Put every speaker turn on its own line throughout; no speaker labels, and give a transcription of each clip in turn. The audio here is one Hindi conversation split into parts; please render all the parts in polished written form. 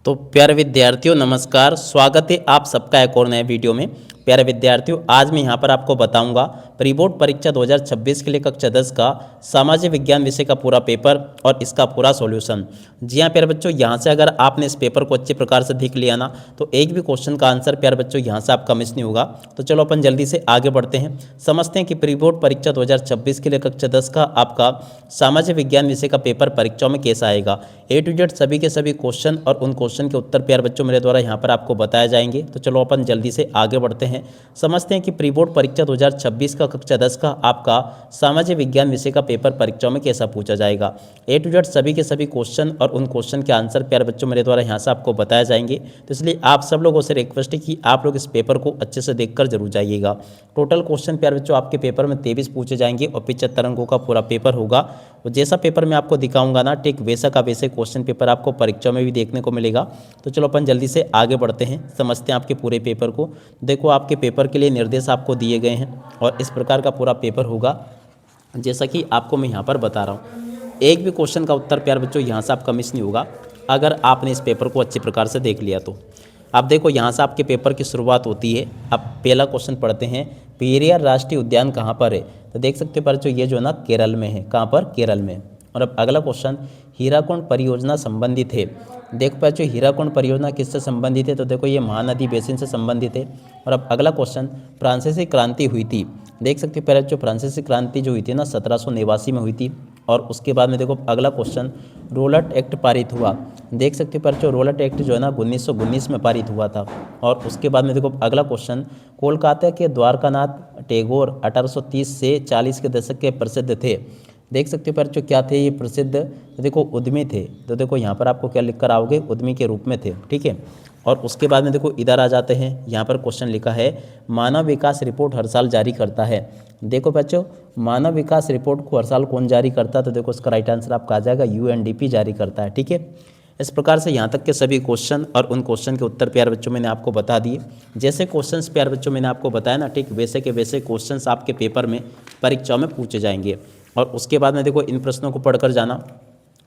तो प्यारे विद्यार्थियों नमस्कार, स्वागत है आप सबका एक और नए वीडियो में। प्यारे विद्यार्थियों, आज मैं यहाँ पर आपको बताऊंगा प्री बोर्ड परीक्षा 2026 के लिए कक्षा 10 का सामाजिक विज्ञान विषय का पूरा पेपर और इसका पूरा सॉल्यूशन। जी हाँ प्यारे बच्चों, यहाँ से अगर आपने इस पेपर को अच्छे प्रकार से देख लिया ना तो एक भी क्वेश्चन का आंसर प्यारे बच्चों यहाँ से आपका मिस नहीं होगा। तो चलो अपन जल्दी से आगे बढ़ते हैं, समझते हैं कि प्री बोर्ड परीक्षा 2026 के लिए कक्षा 10 का आपका सामाजिक विज्ञान विषय का पेपर परीक्षाओं में कैसा आएगा। ए टू जेड सभी के सभी क्वेश्चन और उन क्वेश्चन के उत्तर प्यारे बच्चों मेरे द्वारा यहाँ पर आपको बताए जाएंगे। तो चलो अपन जल्दी से आगे बढ़ते हैं, समझते हैं कि प्री बोर्ड परीक्षा 2026 का कक्षा 10 का आपका सामाजिक विज्ञान विषय का पेपर परीक्षाओं में कैसा पूछा जाएगा। ए टू जेड सभी के सभी क्वेश्चन और उन क्वेश्चन के आंसर प्यारे बच्चों मेरे द्वारा यहाँ से आपको बताए जाएंगे। तो इसलिए आप सब लोगों से रिक्वेस्ट है कि आप लोग इस पेपर को अच्छे से देखकर जरूर जाइएगा। टोटल क्वेश्चन प्यारे बच्चों आपके पेपर में 23 पूछे जाएंगे और 75 अंकों का पूरा पेपर होगा। और जैसा पेपर मैं आपको दिखाऊंगा ना ठीक वैसा का वैसे क्वेश्चन पेपर आपको परीक्षा में भी देखने को मिलेगा। तो चलो अपन जल्दी से आगे बढ़ते हैं, समझते हैं आपके पूरे पेपर को। देखो आपके पेपर के लिए निर्देश आपको दिए गए हैं और इस प्रकार का पूरा पेपर होगा जैसा कि आपको मैं यहाँ पर बता रहा हूँ। एक भी क्वेश्चन का उत्तर प्यारे बच्चों यहाँ से आपका मिस नहीं होगा अगर आपने इस पेपर को अच्छे प्रकार से देख लिया तो। आप देखो यहाँ से आपके पेपर की शुरुआत होती है। अब पहला क्वेश्चन पढ़ते हैं, पेरियार राष्ट्रीय उद्यान कहाँ पर है। तो देख सकते हो बच्चों ये जो ना केरल में है, कहाँ पर, केरल में। और अब अगला क्वेश्चन, हीराकुंड परियोजना संबंधित है। देख पाए हीराकुंड परियोजना किससे संबंधित है। तो देखो ये महानदी बेसिन से संबंधित है। और अब अगला क्वेश्चन, फ्रांसीसी क्रांति हुई थी। देख सकते हो पहले जो फ्रांसीसी क्रांति जो हुई थी ना 1789 में हुई थी। और उसके बाद में देखो अगला क्वेश्चन, रोलट एक्ट पारित हुआ। देख सकते हो जो रोलट एक्ट जो है ना 1919 में पारित हुआ था। और उसके बाद में देखो अगला क्वेश्चन, कोलकाता के द्वारकानाथ टैगोर 1830 से 40 के दशक के प्रसिद्ध थे। देख सकते हो जो क्या थे ये प्रसिद्ध, तो देखो उद्यमी थे। तो देखो यहाँ पर आपको क्या लिख कर आओगे, उद्यमी के रूप में थे, ठीक है। और उसके बाद में देखो इधर आ जाते हैं, यहाँ पर क्वेश्चन लिखा है, मानव विकास रिपोर्ट हर साल जारी करता है। देखो बच्चों मानव विकास रिपोर्ट को हर साल कौन जारी करता है। तो देखो इसका राइट आंसर आपका आ जाएगा यूएनडीपी जारी करता है, ठीक है। इस प्रकार से यहाँ तक के सभी क्वेश्चन और उन क्वेश्चन के उत्तर प्यारे बच्चों मैंने आपको बता दिए। जैसे क्वेश्चंस प्यारे बच्चों मैंने आपको बताया ना ठीक वैसे के वैसे क्वेश्चंस आपके पेपर में परीक्षाओं में पूछे जाएंगे। और उसके बाद में देखो इन प्रश्नों को पढ़कर जाना।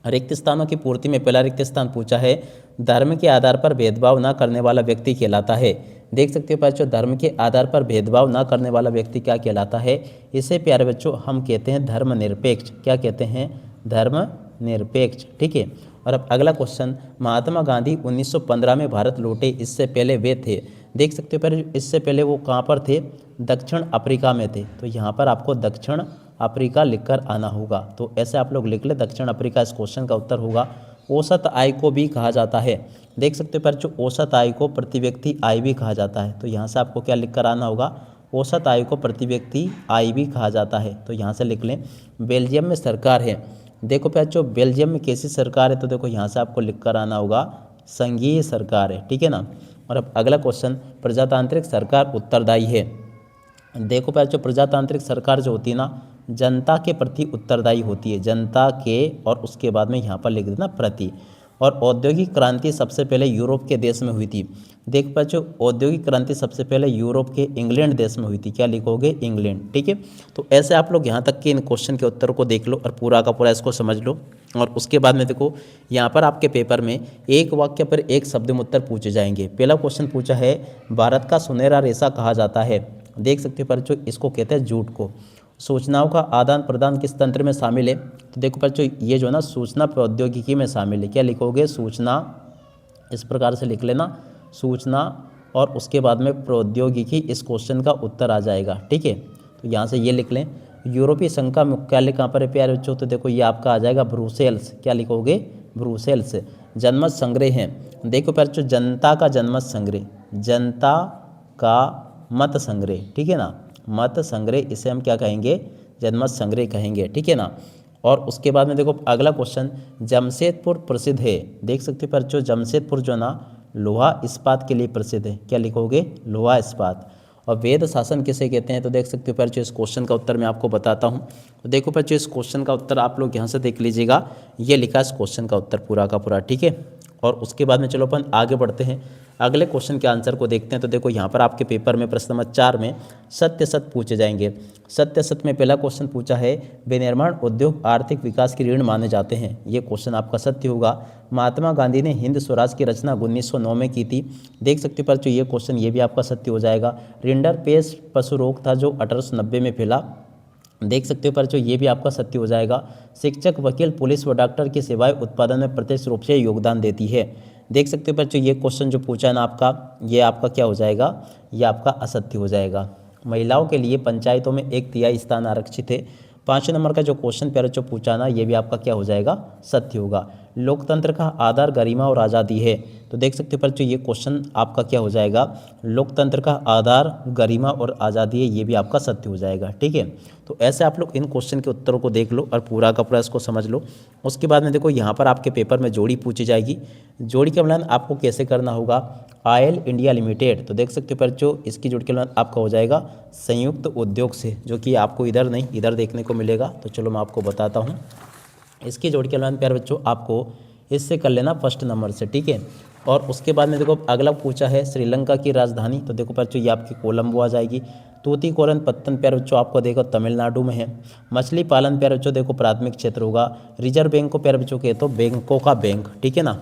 रिक्त स्थानों की पूर्ति में पहला रिक्त स्थान पूछा है, धर्म के आधार पर भेदभाव न करने वाला व्यक्ति कहलाता है। देख सकते हो बच्चों धर्म के आधार पर भेदभाव न करने वाला व्यक्ति क्या कहलाता है। इसे प्यारे बच्चों हम कहते हैं धर्मनिरपेक्ष। क्या कहते हैं, धर्मनिरपेक्ष, ठीक है। और अब अगला क्वेश्चन, महात्मा गांधी 1915 में भारत लौटे, इससे पहले वे थे। देख सकते हो पर इससे पहले वो कहाँ पर थे, दक्षिण अफ्रीका में थे। तो यहाँ पर आपको दक्षिण अफ्रीका लिखकर आना होगा। तो ऐसे आप लोग लिख ले, दक्षिण अफ्रीका इस क्वेश्चन का उत्तर होगा। औसत आय को भी कहा जाता है। देख सकते हो पर जो औसत आय को प्रति व्यक्ति आय भी कहा जाता है। तो यहाँ से आपको क्या लिख कर आना होगा, औसत आय को प्रति व्यक्ति आय भी कहा जाता है। तो यहाँ से लिख लें। बेल्जियम में सरकार है। देखो बच्चों बेल्जियम में कैसी सरकार है। तो देखो यहाँ से आपको लिख कर आना होगा संघीय सरकार है, ठीक है ना। और अब अगला क्वेश्चन, प्रजातांत्रिक सरकार उत्तरदायी है। देखो बच्चों प्रजातांत्रिक सरकार जो होती है ना जनता के प्रति उत्तरदायी होती है, जनता के, और उसके बाद में यहाँ पर लिख देना प्रति। और औद्योगिक क्रांति सबसे पहले यूरोप के देश में हुई थी। देख बच्चों औद्योगिक क्रांति सबसे पहले यूरोप के इंग्लैंड देश में हुई थी। क्या लिखोगे, इंग्लैंड, ठीक है। तो ऐसे आप लोग यहाँ तक के इन क्वेश्चन के उत्तर को देख लो और पूरा का पूरा इसको समझ लो। और उसके बाद में देखो यहाँ पर आपके पेपर में एक वाक्य पर एक शब्द में उत्तर पूछे जाएंगे। पहला क्वेश्चन पूछा है, भारत का सुनहरा रेशा कहा जाता है। देख सकते हो बच्चों इसको कहते हैं जूट को। सूचनाओं का आदान प्रदान किस तंत्र में शामिल है। तो देखो बच्चों ये जो ना सूचना प्रौद्योगिकी में शामिल है। क्या लिखोगे, सूचना, इस प्रकार से लिख लेना, सूचना और उसके बाद में प्रौद्योगिकी, इस क्वेश्चन का उत्तर आ जाएगा, ठीक है। तो यहाँ से ये लिख लें। यूरोपीय संघ का मुख्यालय कहाँ पर है प्यारे बच्चों। तो देखो ये आपका आ जाएगा ब्रुसेल्स। क्या लिखोगे, ब्रुसेल्स। जनमत संग्रह है। देखो प्यारे बच्चों जनता का जनमत संग्रह, जनता का मत संग्रह, ठीक है ना, मत संग्रह, इसे हम क्या कहेंगे, जनमत संग्रह कहेंगे, ठीक है ना। और उसके बाद में देखो अगला क्वेश्चन, जमशेदपुर प्रसिद्ध है। देख सकते हो बच्चों जमशेदपुर जो ना लोहा इस्पात के लिए प्रसिद्ध है। क्या लिखोगे, लोहा इस्पात। और वेद शासन किसे कहते हैं। तो देख सकते हो बच्चों इस क्वेश्चन का उत्तर मैं आपको बताता हूँ। तो देखो बच्चों इस क्वेश्चन का उत्तर आप लोग यहाँ से देख लीजिएगा, ये लिखा इस क्वेश्चन का उत्तर पूरा का पूरा, ठीक है। और उसके बाद में चलो अपन आगे बढ़ते हैं। अगले क्वेश्चन के आंसर को देखते हैं। तो देखो यहाँ पर आपके पेपर में प्रश्न नंबर 4 में सत्य सत्य पूछे जाएंगे। सत्य सत्य में पहला क्वेश्चन पूछा है, विनिर्माण उद्योग आर्थिक विकास की रीढ़ माने जाते हैं। ये क्वेश्चन आपका सत्य होगा। महात्मा गांधी ने हिंद स्वराज की रचना 1909 में की थी। देख सकते हो बच्चों ये क्वेश्चन ये भी आपका सत्य हो जाएगा। रिंडरपेस्ट पशु रोग था जो 1890 में फैला। देख सकते हो बच्चों ये भी आपका सत्य हो जाएगा। शिक्षक, वकील, पुलिस व डॉक्टर की सेवाएं उत्पादन में प्रत्यक्ष रूप से योगदान देती है। देख सकते हो बच्चों ये क्वेश्चन जो पूछा है ना आपका, ये आपका क्या हो जाएगा, ये आपका असत्य हो जाएगा। महिलाओं के लिए पंचायतों में 1/3 स्थान आरक्षित है। 5 नंबर का जो क्वेश्चन प्यारे जो पूछा ना, ये भी आपका क्या हो जाएगा, सत्य होगा। लोकतंत्र का आधार गरिमा और आज़ादी है। तो देख सकते हो बच्चों ये क्वेश्चन आपका क्या हो जाएगा, लोकतंत्र का आधार गरिमा और आज़ादी है, ये भी आपका सत्य हो जाएगा। ठीक है, तो ऐसे आप लोग इन क्वेश्चन के उत्तरों को देख लो और पूरा का पूरा इसको समझ लो। उसके बाद में देखो यहाँ पर आपके पेपर में जोड़ी पूछी जाएगी। जोड़ी का मिलान आपको कैसे करना होगा, ऑयल इंडिया लिमिटेड। तो देख सकते हो बच्चों इसकी जोड़ी का मिलान आपका हो जाएगा संयुक्त उद्योग से, जो कि आपको इधर नहीं इधर देखने को मिलेगा। तो चलो मैं आपको बताता हूँ। इसकी जोड़ी के मिलान प्यारे बच्चों आपको इससे कर लेना फर्स्ट नंबर से। ठीक है, और उसके बाद में देखो अगला पूछा है श्रीलंका की राजधानी। तो देखो बच्चों ये आपकी कोलंबो आ जाएगी। तूतीकोरन पत्तन प्यारे बच्चों आपको देखो तमिलनाडु में है। मछली पालन प्यारे बच्चों देखो प्राथमिक क्षेत्र होगा। रिजर्व बैंक को प्यारे बच्चों कहते हो बैंकों का बैंक। ठीक है ना।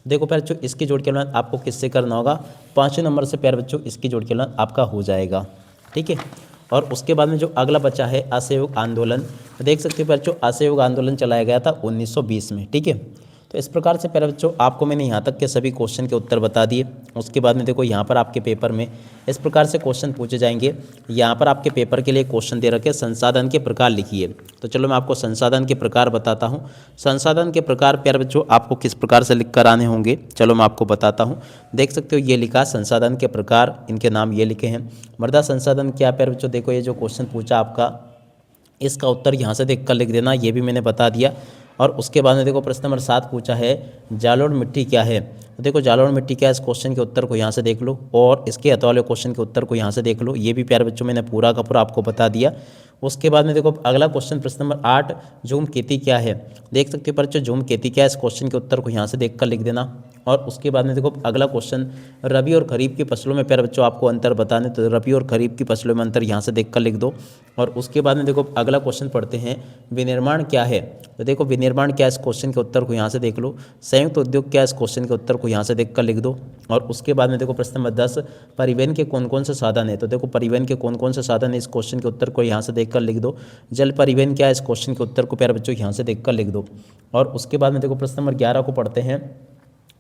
देखो प्यारे बच्चों इसकी जोड़ के मिलान आपको किससे करना होगा, 5वें नंबर से प्यारे बच्चों इसकी जोड़ के मिलान आपका हो जाएगा। ठीक है, और उसके बाद में जो अगला बचा है असहयोग आंदोलन। देख सकते हो बच्चों असहयोग आंदोलन चलाया गया था 1920 में। ठीक है, तो इस प्रकार से प्यारे बच्चों आपको मैंने यहाँ तक के सभी क्वेश्चन के उत्तर बता दिए। उसके बाद में देखो यहाँ पर आपके पेपर में इस प्रकार से क्वेश्चन पूछे जाएंगे। यहाँ पर आपके पेपर के लिए क्वेश्चन दे रखे संसाधन के प्रकार लिखिए। तो चलो मैं आपको संसाधन के प्रकार बताता हूँ। संसाधन के प्रकार प्यारे बच्चों आपको किस प्रकार से लिख कर आने होंगे, चलो मैं आपको बताता हूँ। देख सकते हो ये लिखा संसाधन के प्रकार, इनके नाम ये लिखे हैं। मृदा संसाधन क्या प्यारे बच्चों, देखो ये जो क्वेश्चन पूछा आपका, इसका उत्तर यहाँ से देख कर लिख देना, ये भी मैंने बता दिया। और उसके बाद में देखो प्रश्न नंबर 7 पूछा है जालोड़ मिट्टी क्या है। तो देखो जालोड़ मिट्टी क्या है, इस क्वेश्चन के उत्तर को यहाँ से देख लो और इसके हथवा वाले क्वेश्चन के उत्तर को यहाँ से देख लो। ये भी प्यारे बच्चों मैंने पूरा का पूरा आपको बता दिया। उसके बाद में देखो अगला क्वेश्चन प्रश्न नंबर 8 झूम खेती क्या है। देख सकते हो बच्चों झूम खेती क्या है, इस क्वेश्चन के उत्तर को यहाँ से देख कर लिख देना। और उसके बाद में देखो अगला क्वेश्चन रबी और खरीफ की फसलों में प्यारे बच्चों आपको अंतर बताने, तो रबी और खरीफ की फसलों में अंतर यहाँ से देख कर लिख दो। और उसके बाद में देखो अगला क्वेश्चन पढ़ते हैं विनिर्माण क्या है। तो देखो विनिर्माण क्या है, इस क्वेश्चन के उत्तर को यहाँ से देख लो। संयुक्त उद्योग क्या है, इस क्वेश्चन के उत्तर को यहाँ से देख कर लिख दो। और उसके बाद में देखो प्रश्न नंबर 10 परिवहन के कौन कौन से साधन है। तो देखो परिवहन के कौन कौन से साधन है, इस क्वेश्चन के उत्तर को यहाँ से देख कर लिख दो। जल परिवहन क्या है, इस क्वेश्चन के उत्तर को प्यारे बच्चों यहाँ से देख कर लिख दो। और उसके बाद में देखो प्रश्न नंबर 11 को पढ़ते हैं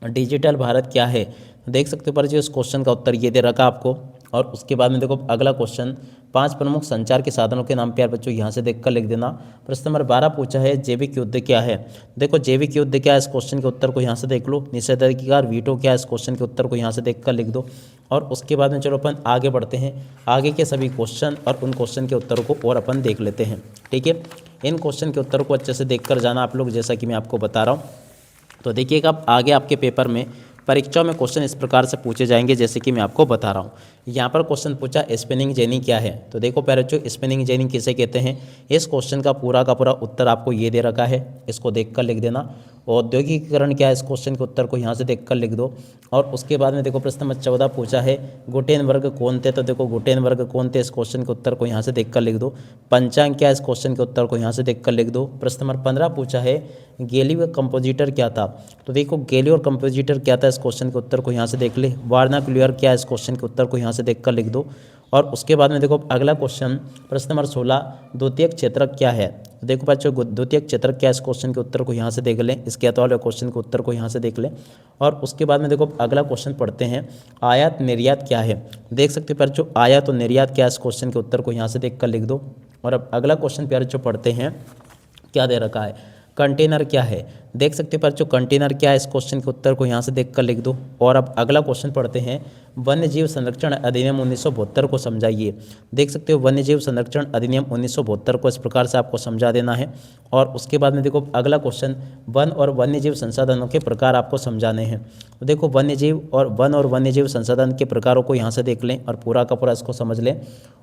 डिजिटल भारत क्या है। देख सकते हो पर जो इस क्वेश्चन का उत्तर ये दे रखा आपको। और उसके बाद में देखो अगला क्वेश्चन 5 प्रमुख संचार के साधनों के नाम प्यारे बच्चों यहाँ से देखकर लिख देना। प्रश्न नंबर 12 पूछा है जैविक युद्ध क्या है। देखो जैविक युद्ध क्या है, इस क्वेश्चन के उत्तर को यहाँ से देख लो। निषेधाधिकार वीटो क्या है, इस क्वेश्चन के उत्तर को यहाँ से देखकर लिख दो। और उसके बाद में चलो अपन आगे बढ़ते हैं, आगे के सभी क्वेश्चन और उन क्वेश्चन के उत्तरों को और अपन देख लेते हैं। ठीक है, इन क्वेश्चन के उत्तर को अच्छे से देख कर जाना आप लोग, जैसा कि मैं आपको बता रहा हूँ। तो देखिएगा अब आगे आपके पेपर में परीक्षाओं में क्वेश्चन इस प्रकार से पूछे जाएंगे जैसे कि मैं आपको बता रहा हूँ। यहाँ पर क्वेश्चन पूछा स्पिनिंग जेनी क्या है। तो देखो प्यारे बच्चों स्पिनिंग जेनी किसे कहते हैं, इस क्वेश्चन का पूरा उत्तर आपको ये दे रखा है, इसको देखकर लिख देना। औद्योगिकीकरण क्या है, इस क्वेश्चन के उत्तर को यहाँ से देखकर लिख दो। और उसके बाद में देखो प्रश्न नंबर 14 पूछा है गुटेन वर्ग कौन थे। तो देखो गुटेन वर्ग कौन थे, इस क्वेश्चन के उत्तर को यहाँ से देखकर लिख दो। पंचांग क्या है, इस क्वेश्चन के उत्तर को यहाँ से देखकर लिख दो। प्रश्न नंबर 15 पूछा है गैली व कंपोजिटर क्या था। तो देखो गैली और कंपोजिटर क्या था, इस क्वेश्चन के उत्तर को यहाँ से देख ले। वार्नाक्युलर क्या है, इस क्वेश्चन के उत्तर को यहाँ से देखकर लिख दो। और उसके बाद में देखो अगला क्वेश्चन प्रश्न नंबर 16 द्वितीयक क्षेत्रक क्या है। देखो बच्चों द्वितीयक क्षेत्रक क्या है, इस क्वेश्चन के उत्तर को यहाँ से देख लें, इसके अतः क्वेश्चन के उत्तर को यहाँ से देख लें। और उसके बाद में देखो अगला क्वेश्चन पढ़ते हैं आयात निर्यात क्या है। देख सकते हो बच्चों आयात और निर्यात क्या है, इस क्वेश्चन के उत्तर को यहाँ से देख कर लिख दो। और अब अगला क्वेश्चन प्यारे बच्चों पढ़ते हैं क्या दे रखा है कंटेनर क्या है। देख सकते हो बच्चों कंटेनर क्या है, इस क्वेश्चन के उत्तर को यहाँ से देखकर लिख दो। और अब अगला क्वेश्चन पढ़ते हैं वन्य जीव संरक्षण अधिनियम 1972 को समझाइए। देख सकते हो वन्य जीव संरक्षण अधिनियम 1972 को इस प्रकार से आपको समझा देना है। और उसके बाद में देखो अगला क्वेश्चन वन और वन्य जीव संसाधनों के प्रकार आपको समझाने हैं। तो देखो वन्य जीव और वन्य जीव संसाधन के प्रकारों को यहाँ से देख लें और पूरा का पूरा इसको समझ लें।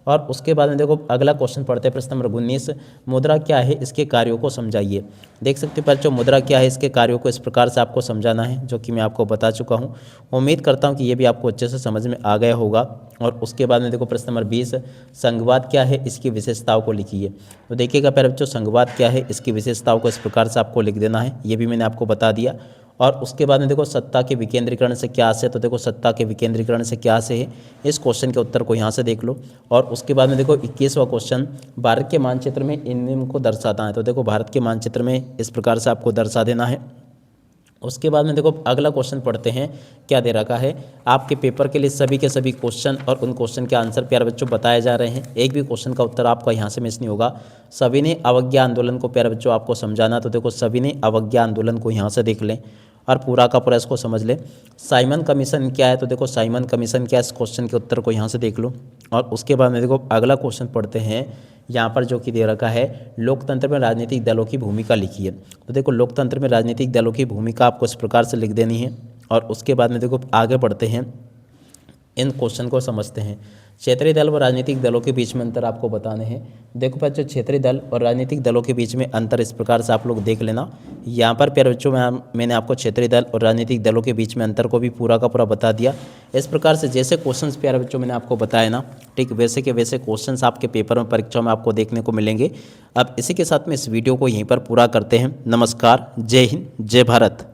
और उसके बाद में देखो अगला क्वेश्चन पढ़ते हैं प्रश्न नंबर 19 मुद्रा क्या है, इसके कार्यों को समझाइए। देख सकते हो बच्चों मुद्रा क्या क्या है, इसके कार्यों को इस प्रकार से आपको समझाना है, जो कि मैं आपको बता चुका हूँ। उम्मीद करता हूँ कि ये भी आपको अच्छे से समझ में आ गया होगा। और उसके बाद में देखो प्रश्न नंबर 20, संघवाद क्या है, इसकी विशेषताओं को लिखिए। तो देखिएगा प्यारे बच्चों, संघवाद क्या है, इसकी विशेषताओं को इस प्रकार से आपको लिख देना है, ये भी मैंने आपको बता दिया। और उसके बाद में देखो सत्ता के विकेंद्रीकरण से क्या से, तो देखो सत्ता के विकेंद्रीकरण से क्या से है, इस क्वेश्चन के उत्तर को यहाँ से देख लो। और उसके बाद में देखो 21वां क्वेश्चन, भारत के मानचित्र में इन निम्न को दर्शाता है। तो देखो भारत के मानचित्र में इस प्रकार से आपको दर्शा देना है। उसके बाद में देखो अगला क्वेश्चन पढ़ते हैं, क्या दे रखा है आपके पेपर के लिए सभी के सभी क्वेश्चन और उन क्वेश्चन के आंसर प्यारे बच्चों बताए जा रहे हैं। एक भी क्वेश्चन का उत्तर आपका यहाँ से मिस नहीं होगा। सभी ने अवज्ञा आंदोलन को प्यारे बच्चों आपको समझाना, तो देखो सभी ने अवज्ञा आंदोलन को यहाँ से देख लें और पूरा का पूरा इसको समझ ले। साइमन कमीशन क्या है, तो देखो साइमन कमीशन क्या है, इस क्वेश्चन के उत्तर को यहाँ से देख लो। और उसके बाद में देखो अगला क्वेश्चन पढ़ते हैं, यहाँ पर जो कि दे रखा है लोकतंत्र में राजनीतिक दलों की भूमिका लिखिए। तो देखो लोकतंत्र में राजनीतिक दलों की भूमिका आपको इस प्रकार से लिख देनी है। और उसके बाद में देखो आगे बढ़ते हैं, इन क्वेश्चन को समझते हैं। क्षेत्रीय दल व राजनीतिक दलों के बीच में अंतर आपको बताने हैं। देखो बच्चों, क्षेत्रीय दल और राजनीतिक दलों के बीच में अंतर इस प्रकार से आप लोग देख लेना। यहाँ पर प्यारे बच्चों मैंने आपको क्षेत्रीय दल और राजनीतिक दलों के बीच में अंतर को भी पूरा का पूरा बता दिया। इस प्रकार से जैसे क्वेश्चंस प्यारे बच्चों मैंने आपको बताया ना, ठीक वैसे के वैसे क्वेश्चंस आपके पेपर में परीक्षा में आपको देखने को मिलेंगे। अब इसी के साथ में इस वीडियो को यहीं पर पूरा करते हैं। नमस्कार, जय हिंद, जय भारत।